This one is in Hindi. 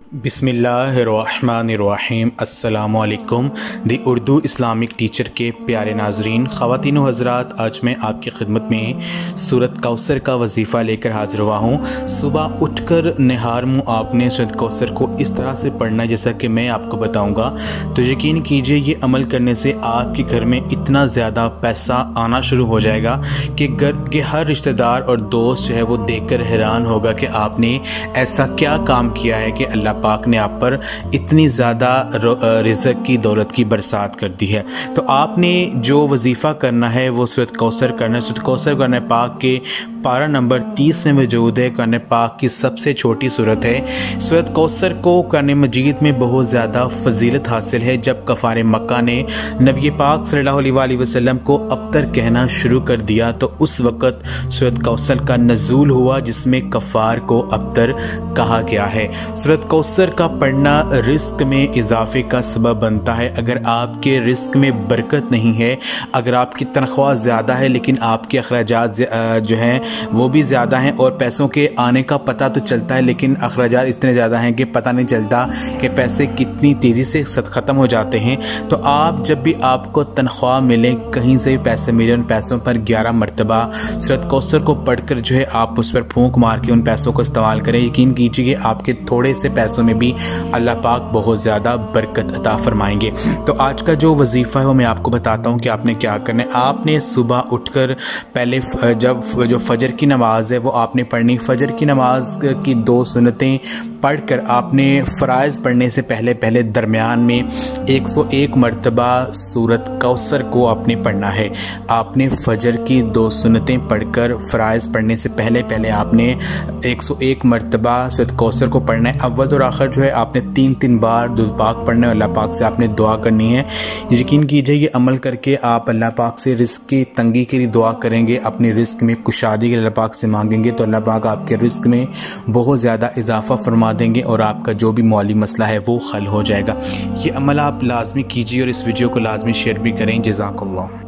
बिस्मिल्लाहिर्रहमानिर्रहीम। अस्सलामुअलैकुम। दी उर्दू इस्लामिक टीचर के प्यारे नाजरीन, ख़वातीन व हज़रात, आज मैं आपकी खिदमत में सूरत कौसर का वजीफ़ा लेकर हाज़िर हुआ हूँ। सुबह उठकर निहार मुँह आपने सूरत कौसर को इस तरह से पढ़ना है जैसा कि मैं आपको बताऊँगा। तो यकीन कीजिए ये अमल करने से आपके घर में इतना ज़्यादा पैसा आना शुरू हो जाएगा कि घर के हर रिश्तेदार और दोस्त जो है वो देखकर हैरान होगा कि आपने ऐसा क्या काम किया है कि अल्लाह पाक ने आप पर इतनी ज़्यादा रिज़्क़ की दौलत की बरसात कर दी है। तो आपने जो वजीफ़ा करना है वो सूरत कौसर करना है। सूरत कौसर कुरान पाक के पारा नंबर 30 में मौजूद है। कुरान पाक की सबसे छोटी सूरत है। सूरत कौसर को कुरान मजीद में बहुत ज़्यादा फजीलत हासिल है। जब कफ़ार मक्का ने नबी पाक सल्लल्लाहु अलैहि वसल्लम को अब्तर कहना शुरू कर दिया तो उस वक़्त सूरत कौसर का नज़ूल हुआ जिसमें कफ़ार को अब्तर कहा गया है। सूरत कौसर का पढ़ना रिस्क में इजाफे का सबब बनता है। अगर आपके रिस्क में बरकत नहीं है, अगर आपकी तनख्वाह ज़्यादा है लेकिन आपके अखराजात जो हैं वो भी ज़्यादा हैं और पैसों के आने का पता तो चलता है लेकिन अखराजात इतने ज़्यादा हैं कि पता नहीं चलता कि पैसे कितनी तेज़ी से ख़त्म हो जाते हैं, तो आप जब भी आपको तनख्वाह मिले, कहीं से भी पैसे मिले, उन पैसों पर 11 मरतबा सूरत कौसर को पढ़कर जो है आप उस पर फूंक मार के उन पैसों को इस्तेमाल करें। यकीन कीजिए कि आपके थोड़े से पैसों में भी अल्लाह पाक बहुत ज़्यादा बरकत अता फरमाएंगे। तो आज का जो वजीफ़ा है वो मैं आपको बताता हूँ कि आपने क्या करना है। आपने सुबह उठकर पहले जब जो फजर की नमाज़ है वो आपने पढ़नी। फजर की नमाज की 2 सुन्नतें पढ़कर आपने फ़राइज़ पढ़ने से पहले दरमियान में 101 मरतबा सूरत कौसर को आपने पढ़ना है। आपने फजर की 2 सुन्नतें पढ़कर फ़राइज़ पढ़ने से पहले आपने 101 मरतबा सूरत कौसर को पढ़ना है। अव्वल और आखिर जो है आपने 3 बार दुरूद पाक पढ़ना है। अल्लाह पाक से आपने दुआ करनी है। यकीन कीजिए ये अमल करके आप अल्लाह पाक से रिज़्क़ की तंगी के लिए दुआ करेंगे, अपने रिज़्क़ में कुशादी के अल्लाह पाक से मांगेंगे तो अल्लाह पाक आपके रिज़्क़ में बहुत ज़्यादा इजाफ़ा फरमा देंगे और आपका जो भी माली मसला है वो हल हो जाएगा। ये अमल आप लाजमी कीजिए और इस वीडियो को लाजमी शेयर भी करें। जज़ाकल्लाह।